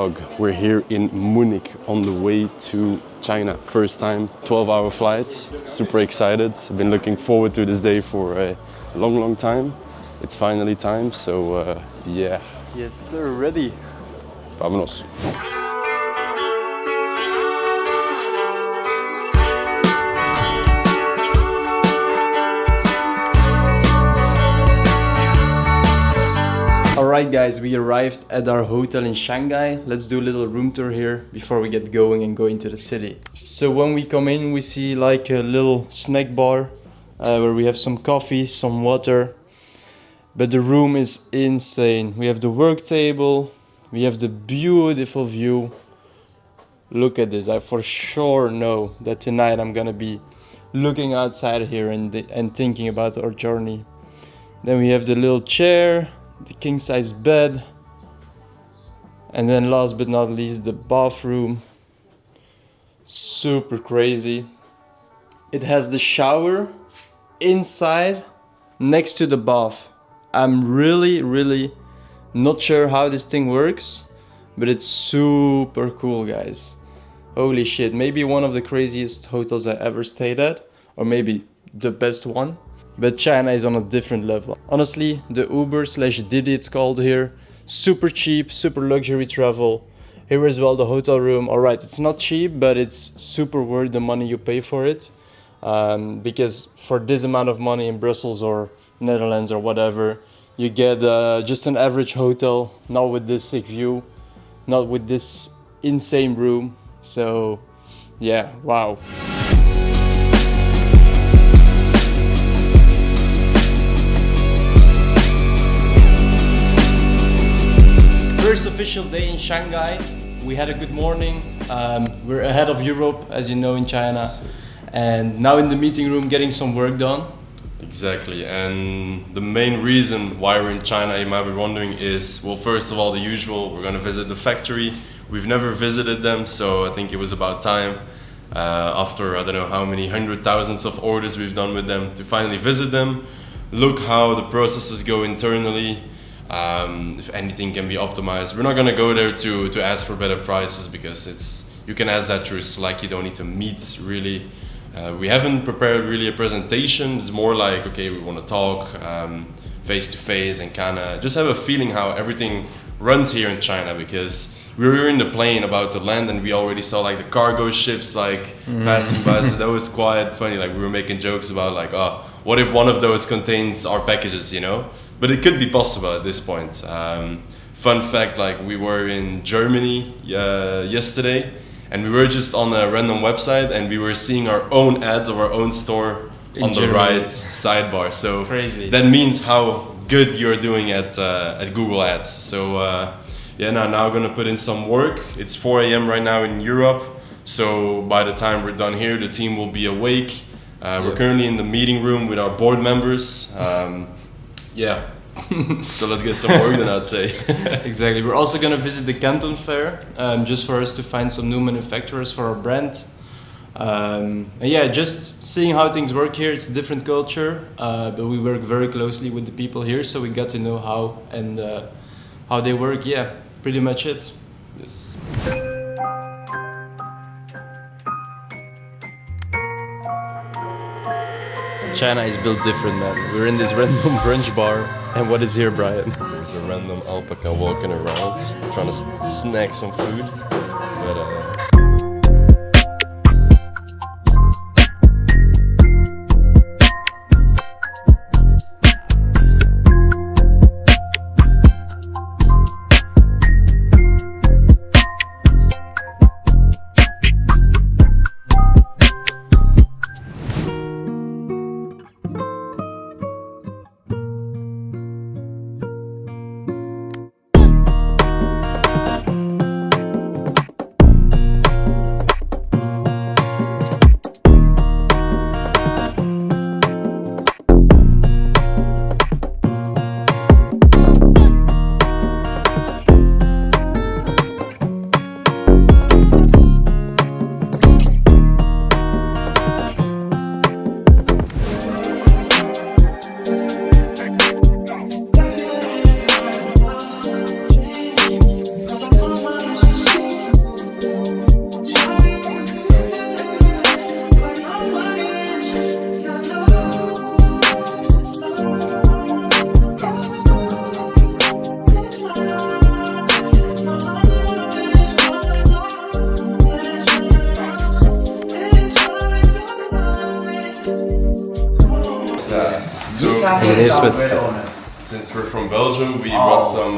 vlog. We're here in Munich on the way to China. First time, 12-hour flight. Super excited. I've been looking forward to this day for a long time. It's finally time, so yeah. Yes sir, ready. Vámonos. Alright guys, we arrived at our hotel in Shanghai. Let's do a little room tour here before we get going and go into the city. So when we come in, we see like a little snack bar where we have some coffee, some water. But the room is insane. We have the work table, we have the beautiful view. Look at this, I for sure know that tonight I'm gonna be looking outside here and thinking about our journey. Then we have the little chair, the king size bed, and then last but not least the bathroom. Super crazy. It has the shower inside next to the bath. I'm really not sure how this thing works, but it's super cool, guys. Holy shit, maybe one of the craziest hotels I ever stayed at, or maybe the best one. But China is on a different level. Honestly, the Uber/Didi it's called here, super cheap, super luxury travel. Here as well, the hotel room. Alright, it's not cheap, but it's super worth the money you pay for it. Because for this amount of money in Brussels or Netherlands or whatever, you get just an average hotel, not with this sick view, not with this insane room. So yeah, wow. First official day in Shanghai. We had a good morning. We're ahead of Europe, as you know, in China. And now in the meeting room getting some work done. Exactly, and the main reason why we're in China, you might be wondering, is, well, first of all, the usual, we're going to visit the factory. We've never visited them, so I think it was about time, after I don't know how many thousands of orders we've done with them, to finally visit them, look how the processes go internally, if anything can be optimized. We're not going to go there to ask for better prices, because you can ask that through Slack. You don't need to meet really. We haven't prepared really a presentation. It's more like, okay, we want to talk face to face and kind of just have a feeling how everything runs here in China, because we were in the plane about to land and we already saw like the cargo ships like passing by. So that was quite funny. Like we were making jokes about like, oh, what if one of those contains our packages, you know? But it could be possible at this point. Fun fact, like we were in Germany yesterday, and we were just on a random website and we were seeing our own ads of our own store in on Germany. The right sidebar. So crazy. That means how good you're doing at Google Ads. So yeah, now I'm gonna put in some work. It's 4 a.m. right now in Europe. So by the time we're done here, the team will be awake. We're currently in the meeting room with our board members. Yeah. So let's get some work done, I'd say. Exactly. We're also going to visit the Canton Fair, just for us to find some new manufacturers for our brand. And yeah, just seeing how things work here. It's a different culture, but we work very closely with the people here, so we got to know how they work. Yeah, pretty much it. Yes. China is built different, man. We're in this random brunch bar, and what is here, Bryan? There's a random alpaca walking around, trying to snack some food, but Yeah. You So can And be here's some what- bread owner. since we're from Belgium, we brought some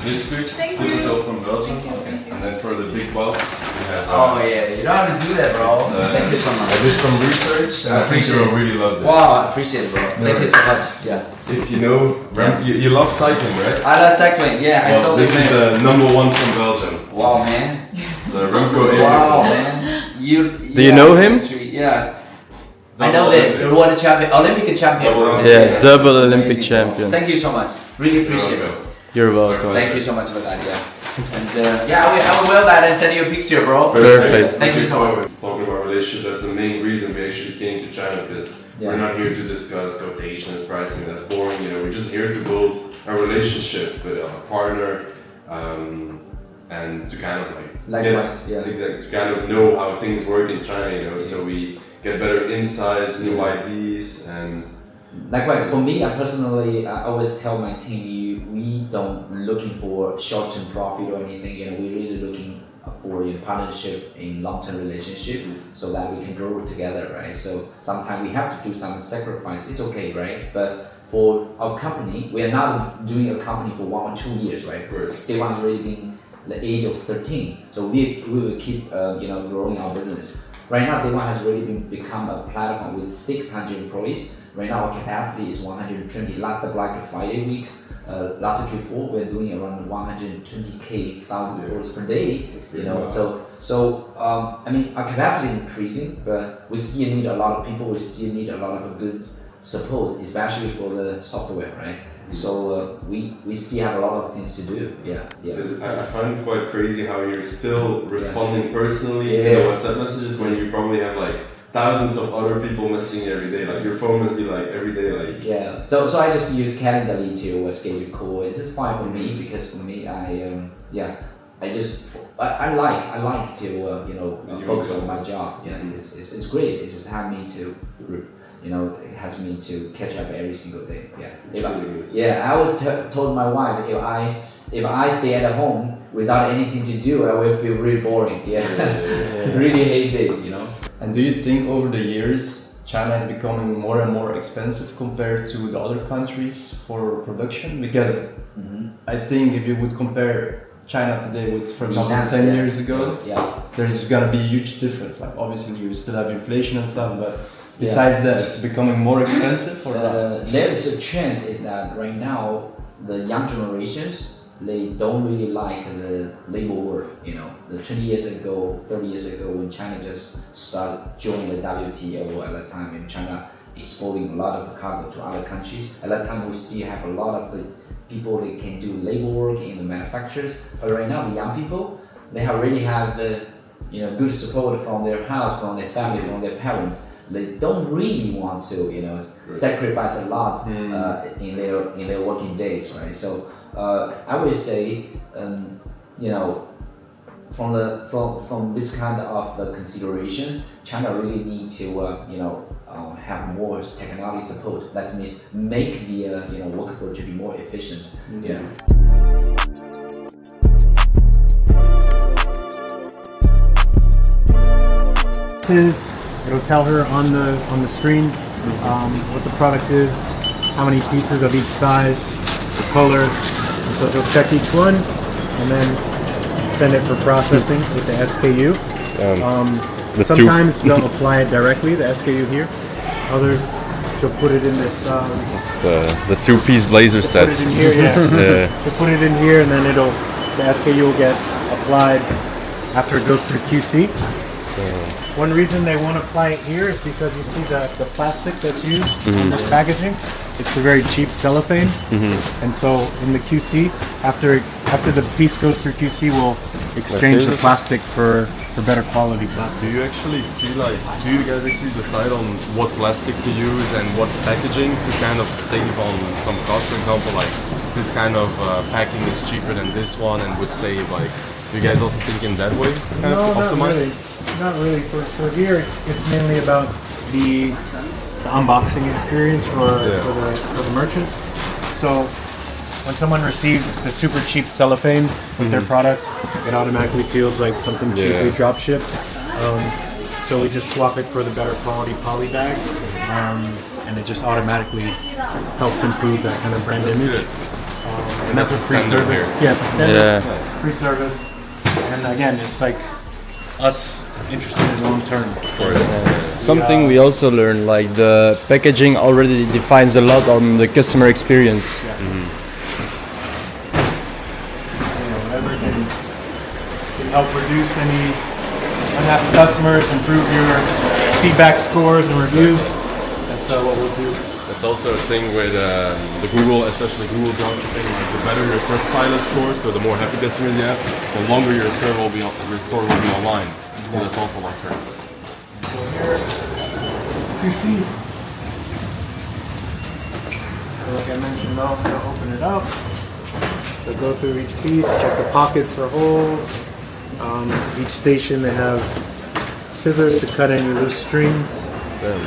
biscuits, typical from Belgium. And then for the big boss, we have. Oh yeah, you don't have to do that, bro. Thank you so I much. did some research, and I think you'll really love this. Wow, I appreciate it, bro. Thank you so much. Yeah. If you know, you love cycling, right? I love cycling. Yeah, I Well, saw this this. is the number one from Belgium. Wow, man. It's Remco Wow, Evenepoel. man. You. Do you know him? Yeah. I Double know this. Olympic. World champion, Olympic champion. Double bro. Olympic. Yeah, double It's Olympic amazing. champion. Thank you so much. Really appreciate it. You're welcome. Thank you so much for that. Yeah. And yeah, I will wear that and send you a picture, bro. Perfect. Thank you so much. Talking about relationship, that's the main reason we actually came to China, because Yeah. we're not here to discuss quotations, pricing, that's boring, you know, we're just here to build a relationship with a partner, and to kind of Likewise, yeah. exactly, to kind of know how things work in China, you know, so we get better insights, new ideas, and Likewise, for me, I personally, I always tell my team, we don't looking for short-term profit or anything. You know, we're really looking for a partnership in long-term relationship, so that we can grow together, right? So sometimes we have to do some sacrifice. It's okay, right? But for our company, we are not doing a company for 1 or 2 years, right? of course. Day one's already been the age of 13, so we will keep growing our business. Right now, Day One has already become a platform with 600 employees. Right now, our capacity is 120. Last Black Friday weeks, last Q4, we're doing around 120,000 orders per day. You know, I mean, our capacity is increasing, but we still need a lot of people. We still need a lot of good support, especially for the software, right? So we still have a lot of things to do. Yeah. I find it quite crazy how you're still responding personally to Yeah. the WhatsApp messages when you probably have like thousands of other people messaging every day. Like your phone must be like every day like. Yeah. So I just use Calendly to schedule call. It's just fine for me, because for me I like to focus on my job. Yeah. It's great. It just have me to. It has me to catch up every single day. Yeah. I always told my wife, if I stay at home without anything to do, I will feel really boring. Yeah. Really hate it. And do you think over the years China is becoming more and more expensive compared to the other countries for production? Because I think if you would compare China today with, for example, 10 years ago, there's gonna be a huge difference. Like obviously you still have inflation and stuff, but besides that, it's becoming more expensive or not? There is a chance is that right now the young generations, they don't really like the labor work. The 20 years ago, 30 years ago, when China just started joining the WTO, at that time when China exporting a lot of cargo to other countries, at that time we still have a lot of the people that can do labor work in the manufacturers. But right now the young people, they already have the good support from their house, from their family, from their parents. They don't really want to sacrifice a lot in their working days, right? So I would say from this kind of consideration, China really need to have more technology support. That means make the workforce to be more efficient. It'll tell her on the screen what the product is, how many pieces of each size, the color. And so she'll check each one and then send it for processing with the SKU. Sometimes they'll apply it directly, the SKU here. Others, she'll put it in this. It's the two-piece blazer set. Put it in here, yeah. She'll put it in here, and then the SKU will get applied after it goes through QC. One reason they want to apply it here is because you see the plastic that's used in this packaging. It's a very cheap cellophane, and so in the QC, after the piece goes through QC, we'll exchange the plastic for better quality plastic. Do you actually see do you guys actually decide on what plastic to use and what packaging to kind of save on some cost? For example, like this kind of packing is cheaper than this one and would save do you guys also think in that way? Kind of optimize? Not really. For here, it's mainly about the unboxing experience for the merchant. So when someone receives the super cheap cellophane with their product, it automatically feels like something cheaply drop shipped. So we just swap it for the better quality polybag, and it just automatically helps improve that kind of brand image. Good. And that's a free standard service. here. Yeah, it's a standard. Yeah. Free service. And again, it's like us interested in long term. Of course. Something we also learned, like the packaging already defines a lot on the customer experience. Whatever can help reduce any unhappy customers, improve your feedback scores and reviews. That's what we'll do. That's also a thing with the Google, especially Google Dropshipping. Like the better your Trustpilot score, so the more happy customers you have, the longer your store will be online. So that's also long term. So here, you see. So like I mentioned, now I'm going to open it up. So go through each piece, check the pockets for holes. Each station they have scissors to cut any loose strings.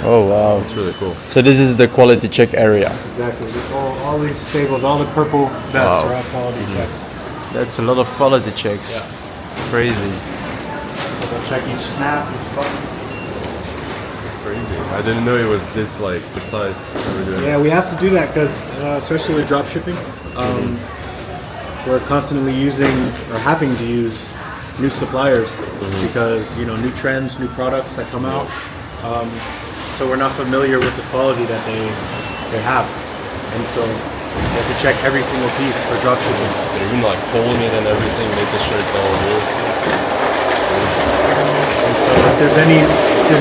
Oh wow. That's really cool. So this is the quality check area. Exactly. All these stables, all the purple vests are all quality check. That's a lot of quality checks. Yeah. Crazy. So they'll check each snap, each button. It's crazy. I didn't know it was this like precise. Yeah, we have to do that because, especially with drop shipping, we're constantly using or having to use new suppliers because new trends, new products that come out. So we're not familiar with the quality that they have, and so we have to check every single piece for drop shipping. They're even like folding it and everything, making sure it's all good. And so if there's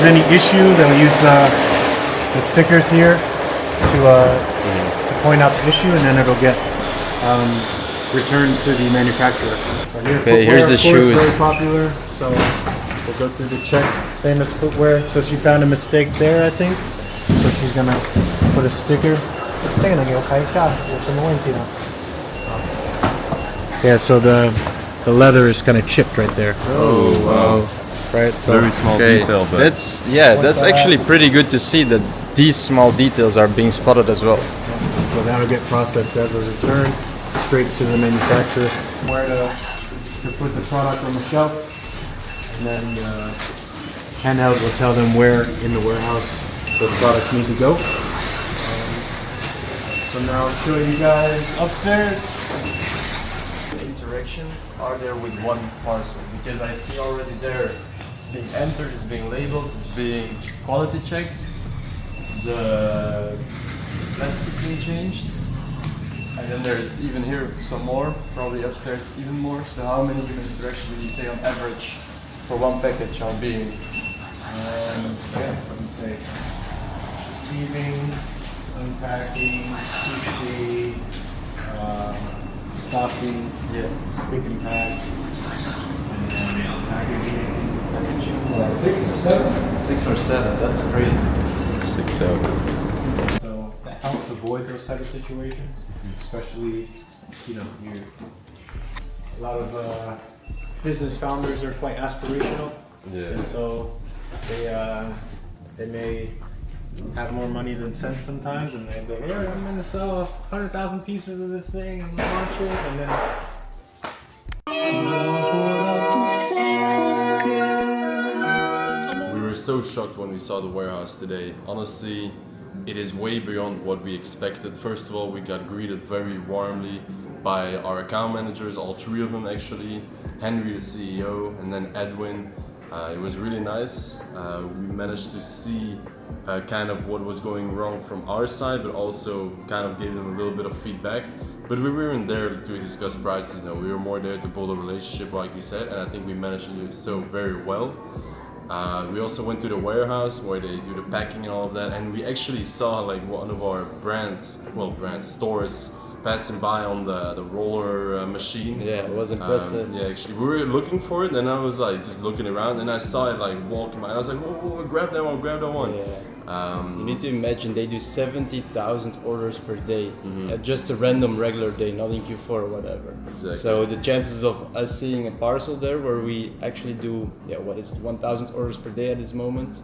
any issue, they'll use the stickers here to point out the issue, and then it'll get returned to the manufacturer. So here, Okay, Footwear, here's the of course, shoes. very popular. So we'll go through the checks, same as Footwear. So she found a mistake there, I think. So she's gonna put a sticker. Yeah, so the leather is kind of chipped right there. Oh wow. Right, so Very small detail, but that's actually pretty good to see that these small details are being spotted as well. so that'll get processed as a return straight to the manufacturer. Where to put the product on the shelf, and then handheld will tell them where in the warehouse the products need to go. So now I'll show you guys upstairs. The interactions are there with one parcel because I see already there it's being entered, it's being labeled, it's being quality checked, the plastic is being changed, and then there's even here some more, probably upstairs even more. So how many human interactions would you say on average for one package are being let me say receiving, unpacking, sushi, stocking, pick and pack, and then packaging. 6 or 7? 6 or 7, that's crazy. 6, 7. So that helps avoid those type of situations, especially a lot of business founders are quite aspirational, and so they may have more money than sense sometimes, and they go, "Yeah, I'm gonna sell 100,000 pieces of this thing and launch it," and then We were so shocked when we saw the warehouse today. Honestly, it is way beyond what we expected. First of all, we got greeted very warmly by our account managers, all 3 of them actually, Henry the CEO, and then Edwin. It was really nice. We managed to see kind of what was going wrong from our side, but also kind of gave them a little bit of feedback. But we weren't there to discuss prices. No, we were more there to build a relationship, like you said, and I think we managed to do so very well. We also went to the warehouse where they do the packing and all of that, and we actually saw like one of our stores passing by on the roller machine. Yeah, it was impressive. Yeah, actually, we were looking for it, and I was like just looking around, and I saw it like walking by, and I was like, whoa, grab that one, grab that one. Yeah. You need to imagine they do 70,000 orders per day, at just a random regular day, not in Q4 or whatever. Exactly. So the chances of us seeing a parcel there where we actually do, 1,000 orders per day at this moment.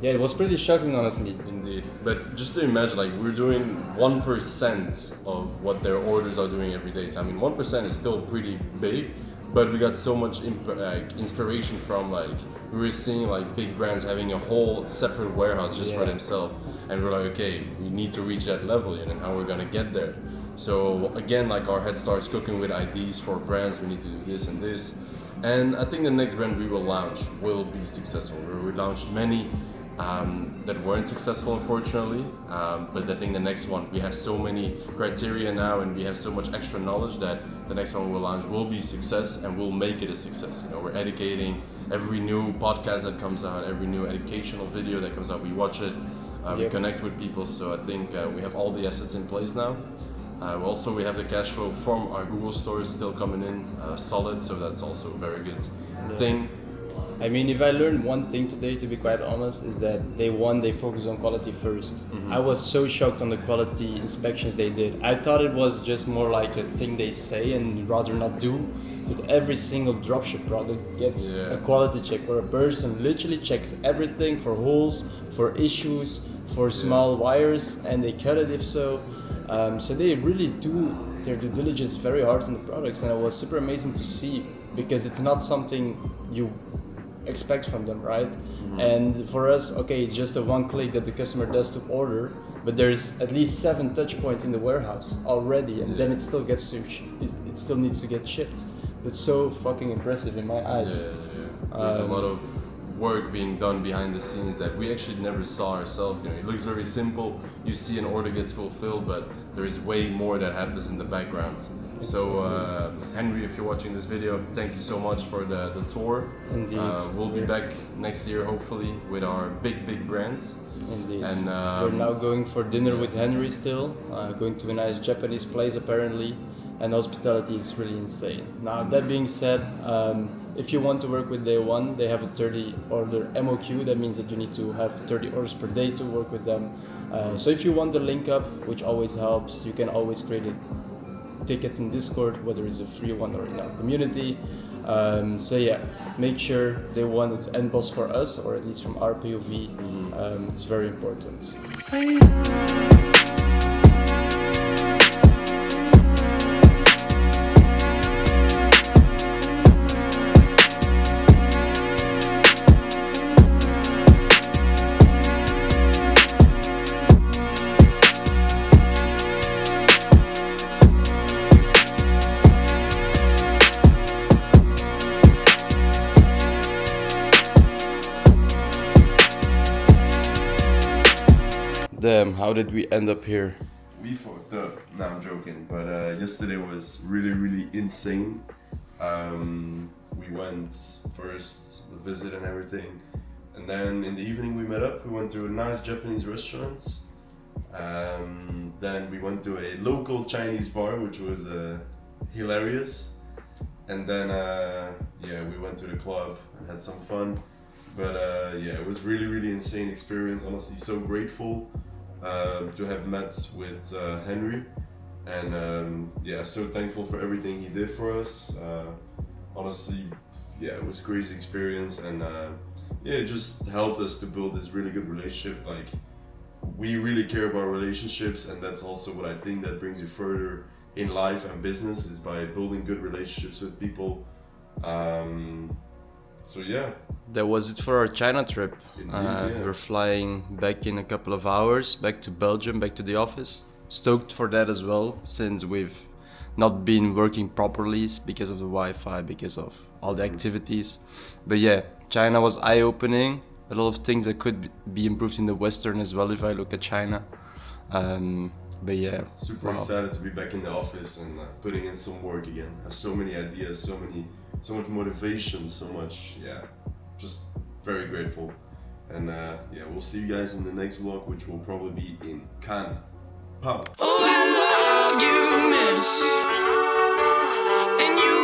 It was pretty shocking, honestly. Indeed. But just to imagine, like, we're doing 1% of what their orders are doing every day. So I mean, 1% is still pretty big, but we got so much inspiration from like we were seeing like big brands having a whole separate warehouse just for themselves, and we're like, okay, we need to reach that level, and how we're gonna get there. So again, like our head starts cooking with ideas for brands. We need to do this and this, and I think the next brand we will launch will be successful. We launched many that weren't successful, unfortunately, but I think the next one, we have so many criteria now and we have so much extra knowledge that the next one we'll launch will be success, and we'll make it a success. We're educating every new podcast that comes out, every new educational video that comes out, we watch it, we connect with people. So I think we have all the assets in place now. Also, we have the cash flow from our Google stores still coming in solid, so that's also a very good thing. I mean, if I learned one thing today, to be quite honest, is that day one they focus on quality first. I was so shocked on the quality inspections they did. I thought it was just more like a thing they say and rather not do. But every single dropship product gets a quality check where a person literally checks everything for holes, for issues, for small wires, and they cut it if so. So they really do their due diligence very hard on the products, and it was super amazing to see, because it's not something you expect from them, right? And for us, okay, it's just a one click that the customer does to order, but there's at least 7 touch points in the warehouse already, and then it still gets to it still needs to get shipped. That's so fucking impressive in my eyes. There's a lot of work being done behind the scenes that we actually never saw ourselves. It looks very simple, you see an order gets fulfilled, but there is way more that happens in the background. So Henry, if you're watching this video, thank you so much for the tour. Indeed. We'll be back next year hopefully with our big brands. Indeed. And we're now going for dinner with Henry still, going to a nice Japanese place apparently, and hospitality is really insane. Now that being said, if you want to work with Day One, they have a 30 order MOQ. That means that you need to have 30 orders per day to work with them. So if you want the link up, which always helps, you can always create a ticket in Discord, whether it's a free one or in our community. So yeah, make sure Day One it's end boss for us, or at least from our POV. It's very important. Damn, how did we end up here? We fucked up. No, I'm joking. But yesterday was really insane. We went first, visit and everything, and then in the evening we met up. We went to a nice Japanese restaurant. Then we went to a local Chinese bar, which was hilarious. And then we went to the club and had some fun. But it was really insane experience. Honestly, so grateful to have met with Henry, and so thankful for everything he did for us. Honestly, it was a crazy experience, and it just helped us to build this really good relationship. Like, we really care about relationships, and that's also what I think that brings you further in life and business, is by building good relationships with people. So yeah. That was it for our China trip. Indeed, We're flying back in a couple of hours, back to Belgium, back to the office. Stoked for that as well, since we've not been working properly because of the Wi-Fi, because of all the activities. But yeah, China was eye-opening. A lot of things that could be improved in the Western as well if I look at China. But yeah, super excited to be back in the office and putting in some work again. I have so many ideas, so much motivation, so much, just very grateful. And we'll see you guys in the next vlog, which will probably be in Canton. Pow. Oh, I love you, miss, and you